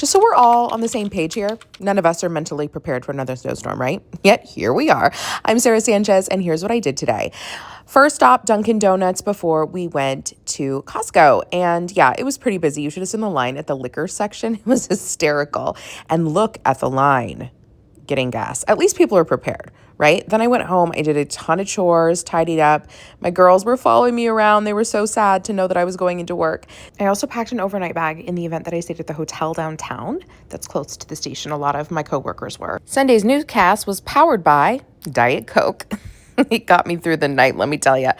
Just so we're all on the same page here, none of us are mentally prepared for another snowstorm, right? Yet here we are. I'm Sarah Sanchez, and here's what I did today. First stop, Dunkin' Donuts before we went to Costco. And yeah, it was pretty busy. You should have seen the line at the liquor section. It was hysterical. And look at the line getting gas. At least people are prepared, right? Then I went home. I did a ton of chores, tidied up. My girls were following me around. They were so sad to know that I was going into work. I also packed an overnight bag in the event that I stayed at the hotel downtown that's close to the station. A lot of my coworkers were. Sunday's newscast was powered by Diet Coke. It got me through the night, let me tell you.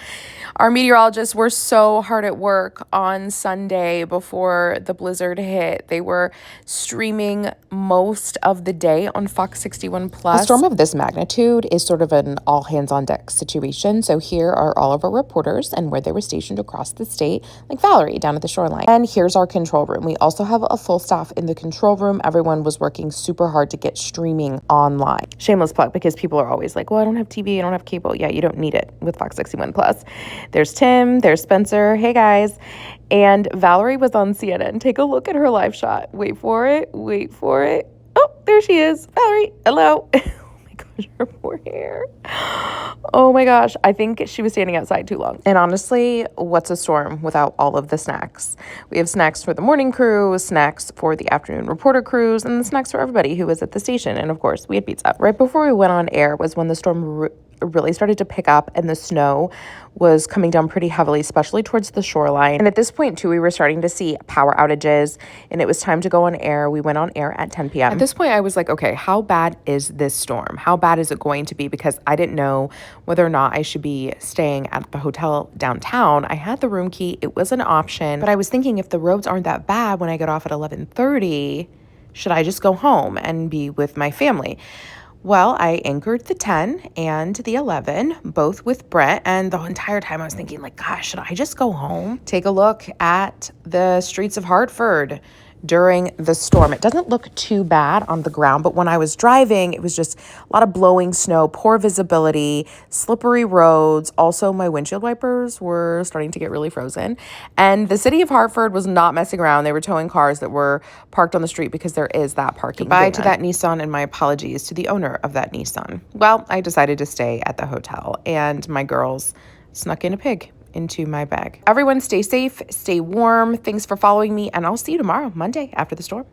Our meteorologists were so hard at work on Sunday before the blizzard hit. They were streaming most of the day on Fox 61 Plus. A storm of this magnitude is sort of an all hands on deck situation. So here are all of our reporters and where they were stationed across the state, like Valerie down at the shoreline. And here's our control room. We also have a full staff in the control room. Everyone was working super hard to get streaming online. Shameless plug, because people are always like, well, I don't have TV, I don't have cable. Yeah, you don't need it with Fox 61 Plus. There's Tim, there's Spencer. Hey guys. And Valerie was on CNN. Take a look at her live shot. Wait for it. Wait for it. Oh, there she is. Valerie, hello. Oh my gosh, her poor hair. Oh my gosh. I think she was standing outside too long. And honestly, what's a storm without all of the snacks? We have snacks for the morning crew, snacks for the afternoon reporter crews, and snacks for everybody who was at the station. And of course, we had pizza. Right before we went on air was when the storm really started to pick up and the snow was coming down pretty heavily, especially towards the shoreline. And at this point too, we were starting to see power outages and it was time to go on air. We went on air at 10 p.m. At this point, I was like, okay, how bad is this storm? How bad is it going to be? Because I didn't know whether or not I should be staying at the hotel downtown. I had the room key. It was an option, but I was thinking if the roads aren't that bad when I get off at 11:30, should I just go home and be with my family? Well, I anchored the 10 and the 11, both with Brett, and the entire time I was thinking, like, gosh, should I just go home? Take a look at the streets of Hartford during the storm. It doesn't look too bad on the ground, but when I was driving, it was just a lot of blowing snow, poor visibility, slippery roads. Also, my windshield wipers were starting to get really frozen. And the city of Hartford was not messing around. They were towing cars that were parked on the street because there is that parking. Goodbye to that Nissan, and my apologies to the owner of that Nissan. Well, I decided to stay at the hotel, and my girls snuck in a pig into my bag. Everyone stay safe, stay warm. Thanks for following me, and I'll see you tomorrow, Monday, after the storm.